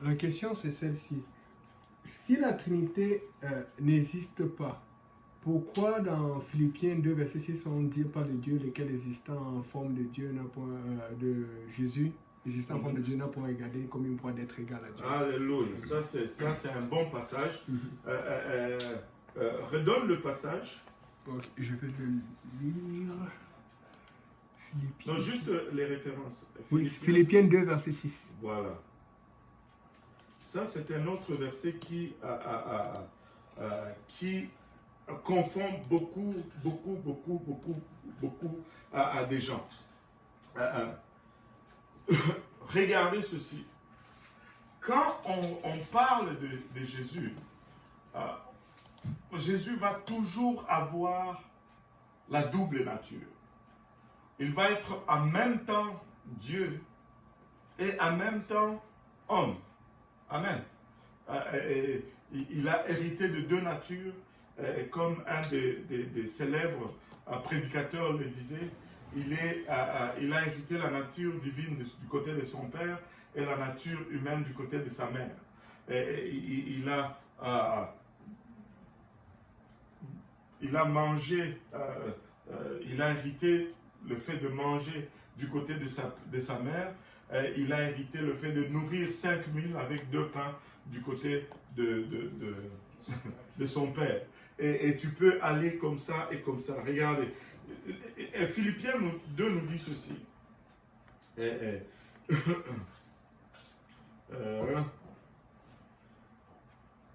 La question c'est celle-ci. Si la Trinité n'existe pas, pourquoi dans Philippiens 2, verset 6, on dit par le Dieu lequel existant en forme de Dieu n'a point de Jésus, existant en forme de Dieu n'a point regardé comme une proie d'être égal à Dieu. Alléluia. Ça c'est un bon passage. Redonne le passage. Ok, je vais le lire. Philippiens. Non, juste les références. Oui, Philippiens 2, verset 6. Voilà. Ça, c'est un autre verset qui confond beaucoup à des gens. Regardez ceci. Quand on parle de Jésus, Jésus va toujours avoir la double nature. Il va être en même temps Dieu et en même temps homme. Amen. Il a hérité de deux natures, comme un des célèbres prédicateurs le disait. Il a hérité la nature divine du côté de son père et la nature humaine du côté de sa mère. Il a mangé, il a hérité le fait de manger du côté de sa mère. Il a hérité le fait de nourrir 5000 avec 2 pains du côté de son père. Et tu peux aller comme ça et comme ça. Regardez. Philippiens 2 nous dit ceci.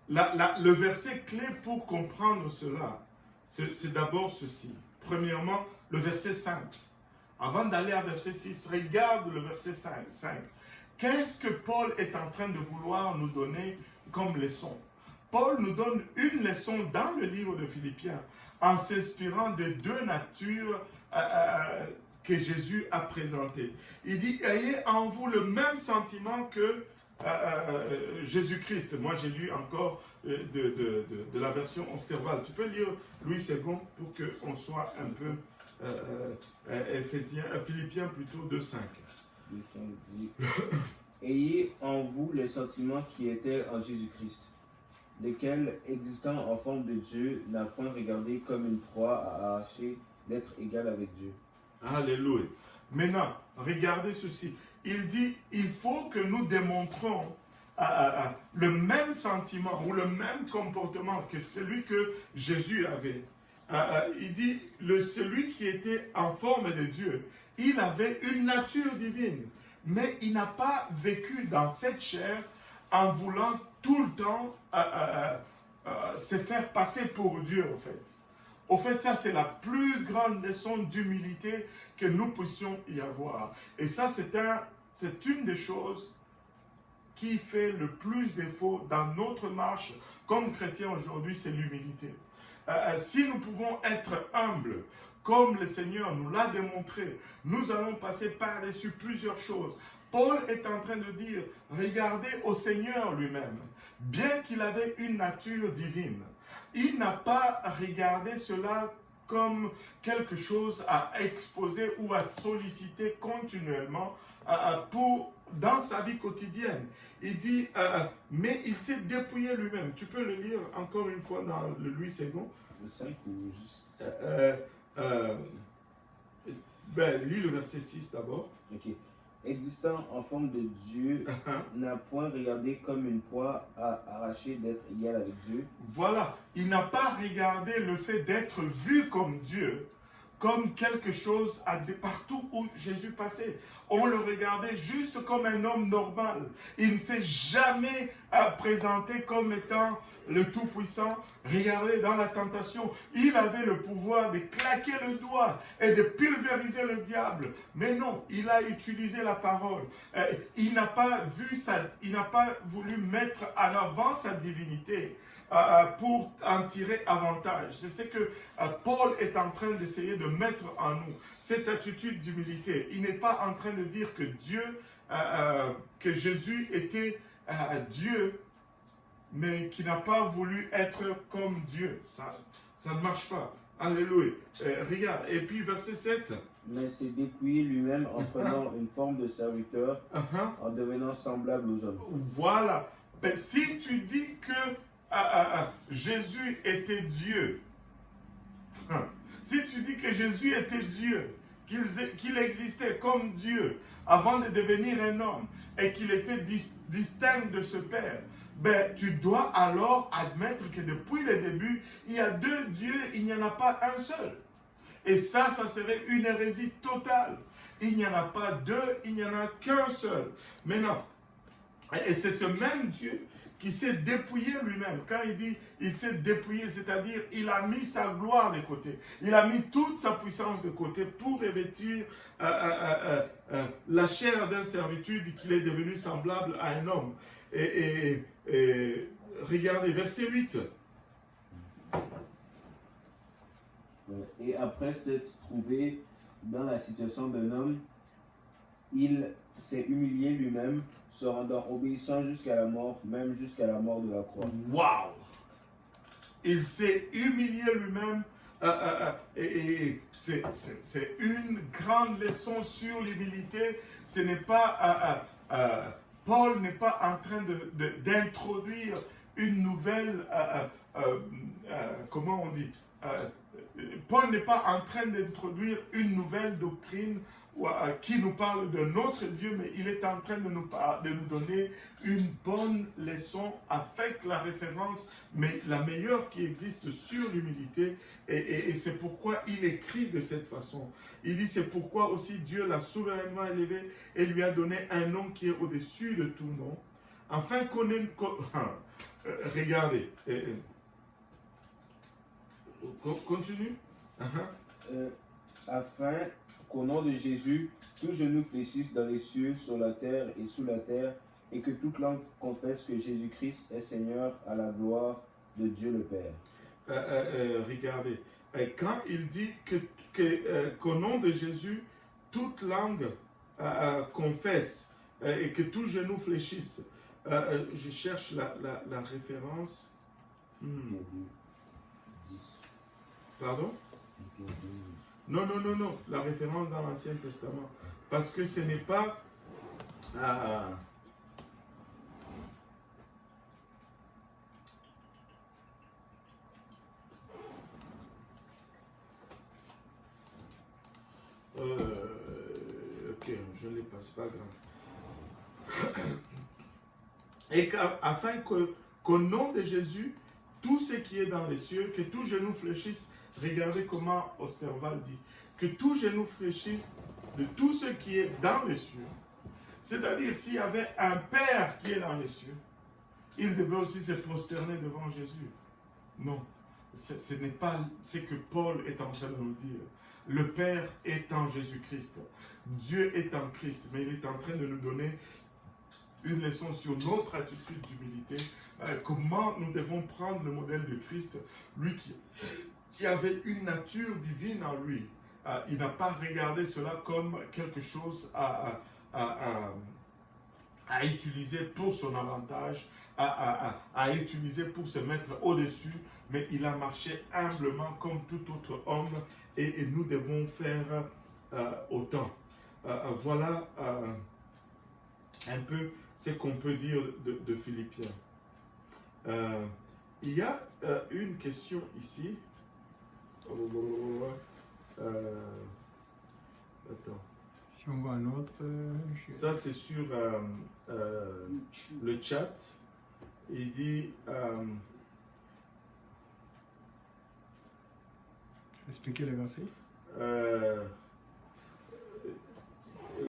Le verset clé pour comprendre cela, c'est d'abord ceci. Premièrement, le verset 5. Avant d'aller à verset 6, regarde le verset 5. Qu'est-ce que Paul est en train de vouloir nous donner comme leçon? Paul nous donne une leçon dans le livre de Philippiens en s'inspirant des deux natures que Jésus a présentées. Il dit, ayez en vous le même sentiment que Jésus-Christ. Moi, j'ai lu encore de la version Osterwald. Tu peux lire Louis II pour qu'on soit un peu Philippiens plutôt 2,5. Ayez en vous le sentiment qui était en Jésus-Christ, lequel, existant en forme de Dieu, n'a point regardé comme une proie à arracher d'être égal avec Dieu. Alléluia. Maintenant, regardez ceci. Il dit, il faut que nous démontrons le même sentiment ou le même comportement que celui que Jésus avait. Il dit, celui qui était en forme de Dieu, il avait une nature divine, mais il n'a pas vécu dans cette chair en voulant tout le temps se faire passer pour Dieu, en fait. Au fait, ça, c'est la plus grande leçon d'humilité que nous puissions y avoir. Et ça, c'est une des choses qui fait le plus défaut dans notre marche comme chrétiens aujourd'hui, c'est l'humilité. Si nous pouvons être humbles, comme le Seigneur nous l'a démontré, nous allons passer par-dessus plusieurs choses. Paul est en train de dire, regardez au Seigneur lui-même, bien qu'il avait une nature divine, il n'a pas regardé cela comme quelque chose à exposer ou à solliciter continuellement dans sa vie quotidienne. Il dit, mais il s'est dépouillé lui-même. Tu peux le lire encore une fois dans le Louis II. Le 5 ou juste... Lis le verset 6 d'abord. Ok. Existant en forme de Dieu, n'a point regardé comme une proie à arracher d'être égal avec Dieu. Voilà, il n'a pas regardé le fait d'être vu comme Dieu, comme quelque chose partout où Jésus passait. On le regardait juste comme un homme normal. Il ne s'est jamais présenté comme étant le Tout-Puissant. Regardez, dans la tentation, il avait le pouvoir de claquer le doigt et de pulvériser le diable. Mais non, il a utilisé la parole. Il n'a pas voulu mettre en avant sa divinité pour en tirer avantage. C'est ce que Paul est en train d'essayer de mettre en nous, cette attitude d'humilité. Il n'est pas en train de dire que que Jésus était Dieu, mais qui n'a pas voulu être comme Dieu. Ça ne marche pas. Alléluia. Regarde, et puis verset 7, mais s'est dépouillé lui-même en prenant une forme de serviteur, en devenant semblable aux hommes. Voilà. Ben, si tu dis que Jésus était Dieu, si tu dis que Jésus était Dieu, qu'il existait comme Dieu avant de devenir un homme et qu'il était distinct de ce Père, ben, tu dois alors admettre que depuis le début, il y a deux dieux, il n'y en a pas un seul. Et ça serait une hérésie totale. Il n'y en a pas deux, il n'y en a qu'un seul. Maintenant, et c'est ce même Dieu qui s'est dépouillé lui-même. Quand il dit il s'est dépouillé, c'est-à-dire il a mis sa gloire de côté. Il a mis toute sa puissance de côté pour revêtir la chair d'un servitude qu'il est devenu semblable à un homme. Et regardez, verset 8. Et après s'être trouvé dans la situation d'un homme, il s'est humilié lui-même, se rendant obéissant jusqu'à la mort, même jusqu'à la mort de la croix. Waouh! Il s'est humilié lui-même. Et c'est une grande leçon sur l'humilité. Ce n'est pas Paul n'est pas en train d'introduire une nouvelle comment on dit Paul n'est pas en train d'introduire une nouvelle doctrine qui nous parle de notre Dieu, mais il est en train de nous donner une bonne leçon avec la référence, mais la meilleure qui existe sur l'humilité, et c'est pourquoi il écrit de cette façon. Il dit c'est pourquoi aussi Dieu l'a souverainement élevé et lui a donné un nom qui est au-dessus de tout nom, afin qu'on ait... regardez, continue. Afin qu'au nom de Jésus, tout genou fléchisse dans les cieux, sur la terre et sous la terre, et que toute langue confesse que Jésus-Christ est Seigneur à la gloire de Dieu le Père. Regardez, quand il dit qu'au nom de Jésus, toute langue confesse et que tout genou fléchisse, je cherche la référence. Pardon? Non, la référence dans l'Ancien Testament. Parce que ce n'est pas... ok, je ne l'ai pas, c'est pas grave. Et afin qu'au nom de Jésus, tout ce qui est dans les cieux, que tout genou fléchisse. Regardez comment Osterwald dit que tout genou fléchisse de tout ce qui est dans les cieux. C'est-à-dire, s'il y avait un Père qui est dans les cieux, il devait aussi se prosterner devant Jésus. Non, ce n'est pas ce que Paul est en train de nous dire. Le Père est en Jésus-Christ. Dieu est en Christ, mais il est en train de nous donner une leçon sur notre attitude d'humilité, comment nous devons prendre le modèle de Christ, lui qui avait une nature divine en lui. Il n'a pas regardé cela comme quelque chose à utiliser pour son avantage, à utiliser pour se mettre au-dessus, mais il a marché humblement comme tout autre homme, et nous devons faire autant. Voilà un peu ce qu'on peut dire de Philippiens. Il y a une question ici. Attends. Si on voit un autre... Ça, c'est sur le chat. Il dit... Expliquez le verset.